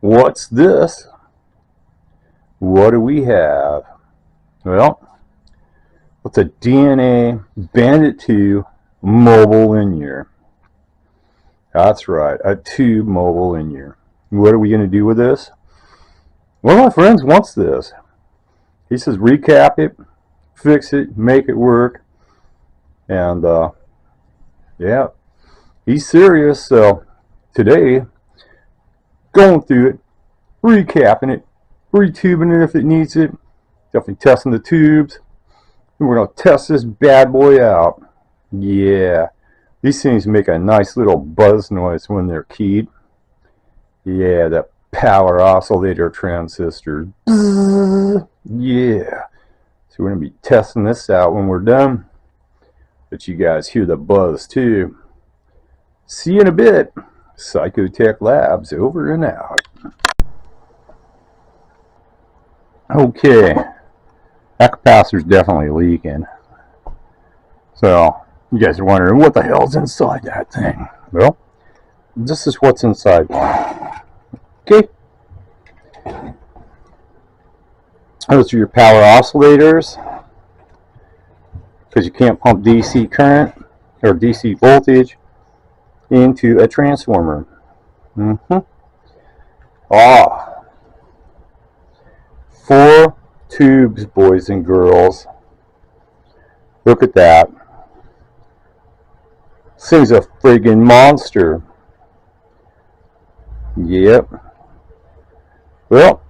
What's this? What do we have? Well, it's a D&A Bandit 2 mobile linear. That's right, a tube mobile linear. What are we going to do with this? One of my friends wants this. He says recap it, fix it, make it work. And yeah, he's serious. So today, going through it, recapping it, retubing it if it needs it, definitely testing the tubes, and we're going to test this bad boy out. Yeah, these things make a nice little buzz noise when they're keyed. Yeah, that power oscillator transistor. Yeah, so we're going to be testing this out when we're done, but you guys hear the buzz too. See you in a bit. Psychotech Labs over and out. Okay, that capacitor's definitely leaking. So you guys are wondering what the hell's inside that thing. Well, this is what's inside one. Okay, those are your power oscillators, because you can't pump DC current or DC voltage into a transformer. Ah, 4 tubes, boys and girls. Look at that. This thing's a friggin' monster. Yep. Well,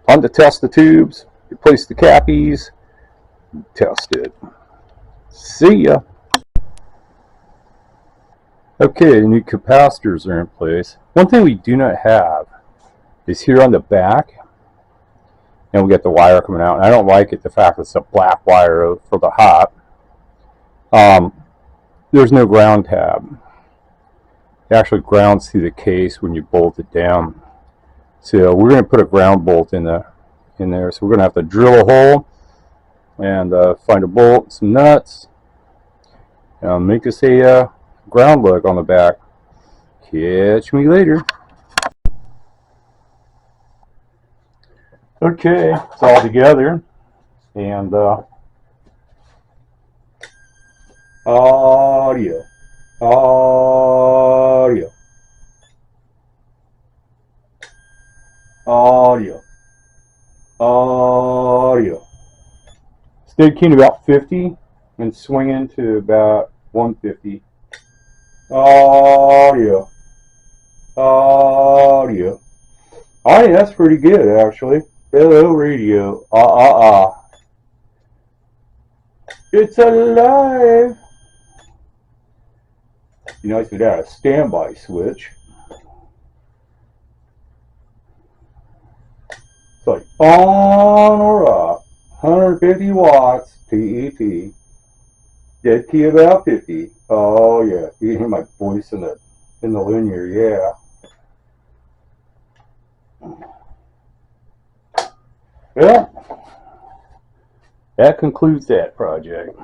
time to test the tubes, replace the cappies, test it. See ya. Okay, new capacitors are in place. One thing we do not have is here on the back, and we got the wire coming out. And I don't like it, the fact that it's a black wire for the hot. There's no ground tab. It actually grounds through the case when you bolt it down. So we're going to put a ground bolt in there. So we're going to have to drill a hole and find a bolt, some nuts, make us a ground lug on the back. Catch me later. Okay, it's all together, and audio, audio, audio, audio. Stay tuned about 50 and swing into about 150. Audio, audio. Oh yeah, that's pretty good actually. Hello radio. It's alive. You know, if you got a standby switch. It's like on or off. 150 watts TEP. Dead key about 50. Oh yeah. You can hear my voice in the linear, yeah. Well, that concludes that project.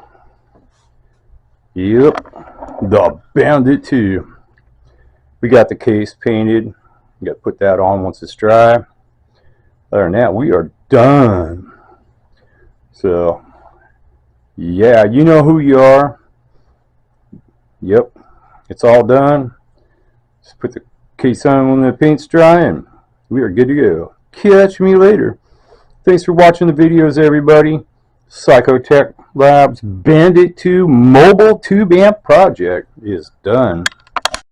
Yep, the Bandit 2. We got the case painted. We got to put that on once it's dry. Other than that, we are done. So, yeah, you know who you are. Yep, it's all done. Just put the case on when the paint's dry, and we are good to go. Catch me later. Thanks for watching the videos, everybody. Psychotech Labs Bandit 2 mobile tube amp project is done.